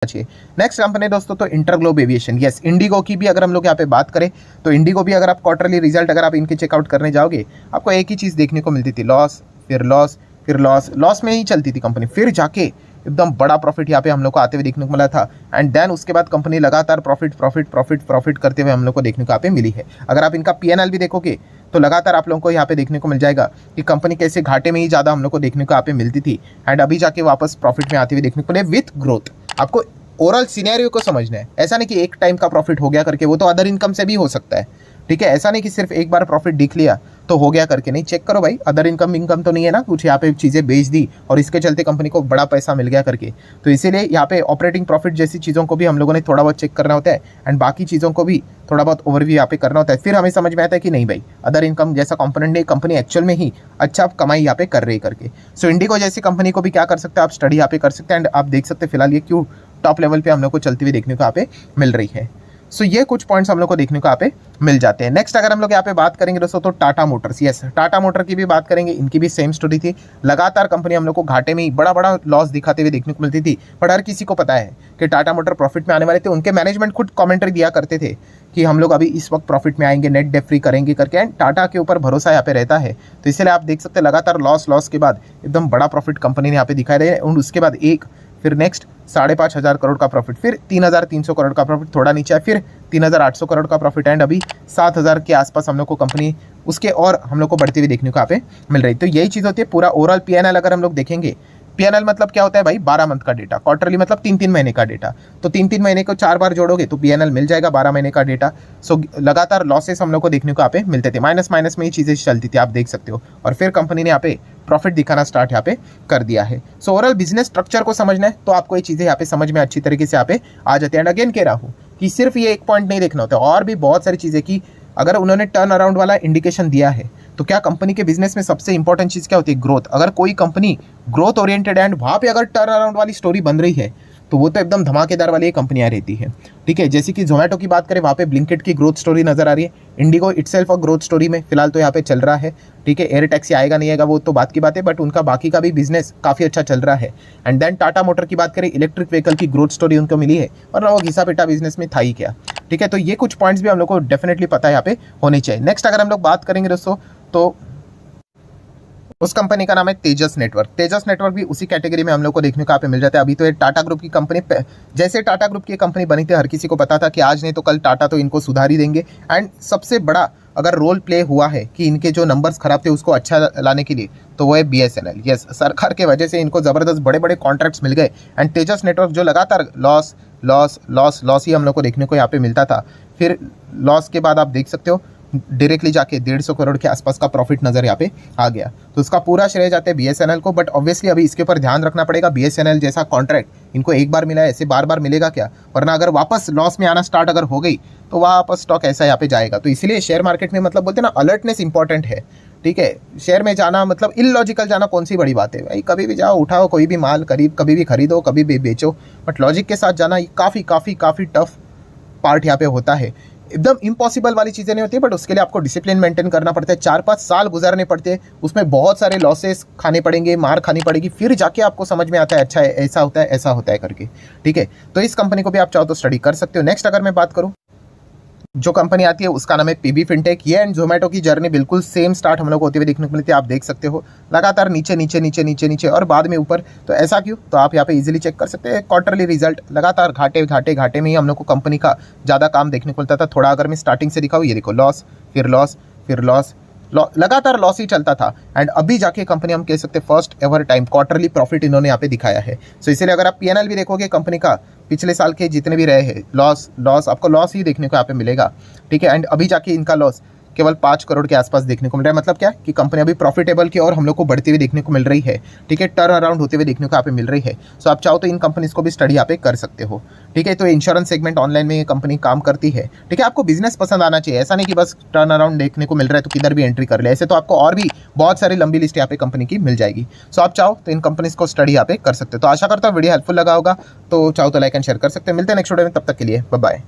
चाहिए। Next company दोस्तों तो इंटरग्लोब एविएशन, यस इंडिगो की भी अगर हम लोग यहाँ पे बात करें तो इंडिगो भी अगर आप क्वार्टरली रिजल्ट अगर आप इनके चेकआउट करने जाओगे आपको एक ही चीज़ देखने को मिलती थी, लॉस फिर लॉस फिर लॉस, लॉस में ही चलती थी कंपनी, फिर जाके एकदम बड़ा प्रॉफिट यहाँ पे हम लोग को आते हुए देखने को मिला था। एंड देन उसके बाद कंपनी लगातार प्रॉफिट प्रॉफिट प्रॉफिट प्रॉफिट करते हुए हम लोग को देखने को यहाँ पे मिली है। अगर आप इनका पीएनएल भी देखोगे तो लगातार आप लोगों को यहाँ पे देखने को मिल जाएगा कि कंपनी कैसे घाटे में ही ज़्यादा हम लोग को देखने को यहाँ पे मिलती थी एंड अभी जाके वापस प्रॉफिट में आते हुए देखने को मिले विथ ग्रोथ। आपको ओवरऑल सिनेरियो को समझना है, ऐसा नहीं कि एक टाइम का प्रॉफिट हो गया करके, वो तो अदर इनकम से भी हो सकता है, ठीक है। ऐसा नहीं कि सिर्फ एक बार प्रॉफिट दिख लिया तो हो गया करके, नहीं, चेक करो भाई अदर इनकम तो नहीं है ना, कुछ यहाँ पे चीज़ें बेच दी और इसके चलते कंपनी को बड़ा पैसा मिल गया करके। तो इसीलिए यहाँ पे ऑपरेटिंग प्रॉफिट जैसी चीज़ों को भी हम लोगों ने थोड़ा बहुत चेक करना होता है एंड बाकी चीज़ों को भी थोड़ा बहुत ओवरव्यू यहाँ पे करना होता है, फिर हमें समझ में आता है कि नहीं भाई अदर इनकम जैसा कंपोनेंट नहीं, कंपनी एक्चुअल में ही अच्छा कमाई यहाँ पे कर रही करके। सो इंडिगो जैसी कंपनी को भी क्या कर सकते हैं आप, स्टडी यहाँ पे कर सकते हैं एंड आप देख सकते हैं फिलहाल ये क्यों टॉप लेवल पे हम लोग को चलती हुई देखने को यहाँ पे मिल रही है। सो ये कुछ पॉइंट्स हम लोग को देखने को यहाँ पे मिल जाते हैं। नेक्स्ट अगर हम लोग यहाँ पे बात करेंगे दोस्तों तो Tata Motors, yes Tata motor की भी बात करेंगे, इनकी भी सेम स्टोरी थी। लगातार कंपनी हम लोग को घाटे में ही बड़ा बड़ा लॉस दिखाते हुए देखने को मिलती थी, पर हर किसी को पता है कि टाटा मोटर प्रॉफिट में आने वाले थे। उनके मैनेजमेंट खुद कमेंट्री दिया करते थे कि हम लोग अभी इस वक्त प्रॉफिट में आएंगे, नेट डेट फ्री करेंगे करके, एंड टाटा के ऊपर भरोसा यहाँ पे रहता है। तो इसलिए आप देख सकते हैं लगातार लॉस के बाद एकदम बड़ा प्रॉफिट कंपनी ने यहाँ पे दिखाई दे, और उसके बाद एक फिर नेक्स्ट 5,500 करोड़ का प्रॉफिट, फिर 3,300 करोड़ का प्रॉफिट, थोड़ा नीचे है, फिर 3,800 करोड़ का प्रॉफिट एंड अभी 7,000 के आसपास हम लोग को कंपनी उसके और हम लोग को बढ़ती हुई देखने को यहाँ पे मिल रही। तो यही चीज़ होती है। पूरा ओवरऑल पीएनएल अगर हम लोग देखेंगे, पीएनएल मतलब क्या होता है भाई, 12 मंथ का डेटा, क्वार्टरली मतलब 3-3 महीने का डेटा, तो 3-3 महीने को 4 बार जोड़ोगे तो पीएनएल मिल जाएगा 12 महीने का डेटा। सो लगातार लॉसेस हम लोग को देखने को यहाँ पे मिलते थे, माइनस में ही चीज़ें चलती थी, आप देख सकते हो, और फिर कंपनी ने यहाँ पे प्रॉफिट दिखाना स्टार्ट यहाँ पे कर दिया है। सो ओवरऑल बिजनेस स्ट्रक्चर को समझना है तो आपको ये चीज़ें यहाँ पे समझ में अच्छी तरीके से यहाँ पे आ जाती है। एंड अगेन कह रहा हूँ कि सिर्फ ये एक पॉइंट नहीं देखना होता, और भी बहुत सारी चीज़ें की अगर उन्होंने टर्न अराउंड वाला इंडिकेशन दिया है तो क्या कंपनी के बिजनेस में सबसे इंपॉर्टेंट चीज़ क्या होती है, ग्रोथ। अगर कोई कंपनी ग्रोथ ओरिएंटेड एंड वहाँ पे अगर टर्न अराउंड वाली स्टोरी बन रही है तो वो तो एकदम धमाकेदार वाली कंपनियां रहती है, ठीक है। जैसे कि जोमेटो की बात करें, वहाँ पे ब्लिंकिट की ग्रोथ स्टोरी नजर आ रही है, इंडिगो इटसेल्फ और ग्रोथ स्टोरी में फिलहाल तो यहाँ पे चल रहा है, ठीक है। एयर टैक्सी आएगा नहीं आएगा वो तो बात की बात है, बट उनका बाकी का भी बिजनेस काफ़ी अच्छा चल रहा है। एंड देन टाटा मोटर की बात करें, इलेक्ट्रिक व्हीकल की ग्रोथ स्टोरी उनको मिली है, वरना वो घिसा पिटा बिजनेस में था ही क्या, ठीक है। तो ये कुछ पॉइंट्स भी हम लोग को डेफिनेटली पता है यहाँ पे होने चाहिए। नेक्स्ट अगर हम लोग बात करेंगे दोस्तों तो उस कंपनी का नाम है तेजस नेटवर्क। तेजस नेटवर्क भी उसी कैटेगरी में हम लोग को देखने को यहाँ पे मिल जाता है। अभी तो ये टाटा ग्रुप की कंपनी, जैसे टाटा ग्रुप की कंपनी बनी थी हर किसी को पता था कि आज नहीं तो कल टाटा तो इनको सुधार ही देंगे। एंड सबसे बड़ा अगर रोल प्ले हुआ है कि इनके जो नंबर्स खराब थे उसको अच्छा लाने के लिए तो वो है बीएसएनएल। यस, सरकार के वजह से इनको ज़बरदस्त बड़े बड़े कॉन्ट्रैक्ट्स मिल गए एंड तेजस नेटवर्क जो लगातार लॉस ही हम लोग को देखने को यहाँ पे मिलता था, फिर लॉस के बाद आप देख सकते हो डायरेक्टली जाके 150 करोड़ के आसपास का प्रॉफिट नजर यहाँ पे आ गया। तो उसका पूरा श्रेय जाता है बीएसएनएल को। बट ऑब्वियसली अभी इसके ऊपर ध्यान रखना पड़ेगा, बीएसएनएल जैसा कॉन्ट्रैक्ट इनको एक बार मिला है, ऐसे बार बार मिलेगा क्या, वरना अगर वापस लॉस में आना स्टार्ट अगर हो गई तो वापस स्टॉक ऐसा यहाँ पे जाएगा। तो इसलिए शेयर मार्केट में मतलब बोलते हैं ना, अलर्टनेस इंपॉर्टेंट है, ठीक है। शेयर में जाना मतलब इलॉजिकल जाना कौन सी बड़ी बात है भाई, कभी भी जाओ, उठाओ कोई भी माल, कभी भी खरीदो, कभी भी बेचो, बट लॉजिक के साथ जाना काफ़ी टफ पार्ट यहाँ पे होता है। एकदम इम्पॉसिबल वाली चीज़ें नहीं होती, बट उसके लिए आपको डिसिप्लिन मेंटेन करना पड़ता है, 4-5 साल गुजारने पड़ते हैं, उसमें बहुत सारे लॉसेस खाने पड़ेंगे, मार खानी पड़ेगी, फिर जाके आपको समझ में आता है अच्छा है ऐसा होता है करके, ठीक है। तो इस कंपनी को भी आप चाहो तो स्टडी कर सकते हो। नेक्स्ट अगर मैं बात करूँ जो कंपनी आती है उसका नाम है पीबी फिनटेक। ये एंड जोमेटो की जर्नी बिल्कुल सेम स्टार्ट हम लोग को होते हुए देखने को मिलती है, आप देख सकते हो लगातार नीचे और बाद में ऊपर। तो ऐसा क्यों, तो आप यहाँ पे इजीली चेक कर सकते हैं। क्वार्टरली रिजल्ट लगातार घाटे में ही हम लोग को कंपनी का ज़्यादा काम देखने को मिलता था। थोड़ा अगर मैं स्टार्टिंग से दिखाऊँ, ये देखो लॉस फिर लॉस लगातार लॉस ही चलता था एंड अभी जाके कंपनी हम कह सकते हैं first ever time quarterly profit इन्होंने यहाँ पे दिखाया है। सो इसीलिए अगर आप पीएनएल भी देखोगे कंपनी का पिछले साल के जितने भी रहे हैं लॉस आपको लॉस ही देखने को यहाँ पे मिलेगा, ठीक है। एंड अभी जाके इनका लॉस केवल 5 करोड़ के आसपास देखने को मिल रहा है। मतलब क्या कि कंपनी अभी प्रॉफिटेबल की और हम लोग को बढ़ती हुई देखने को मिल रही है, ठीक है, टर्न अराउंड होते हुए देखने को यहाँ पे मिल रही है। सो आप चाहो तो इन कंपनीज को भी स्टडी यहाँ पे कर सकते हो, ठीक है। तो इंश्योरेंस सेगमेंट ऑनलाइन में ये कंपनी काम करती है, ठीक है। आपको बिजनेस पसंद आना चाहिए, ऐसा नहीं कि बस टर्न अराउंड देखने को मिल रहा है तो किधर भी एंट्री कर ले, ऐसे तो आपको और भी बहुत सारी लंबी लिस्ट यहाँ पे कंपनी की मिल जाएगी। सो आप चाहो तो इन कंपनीज को स्टडी यहाँ पे कर सकते हो। तो आशा करता हूँ वीडियो हेल्पफुल लगा होगा, तो चाहो तो लाइक एंड शेयर कर सकते हैं। मिलते हैं नेक्स्ट वीडियो में, तब तक के लिए बाय बाय।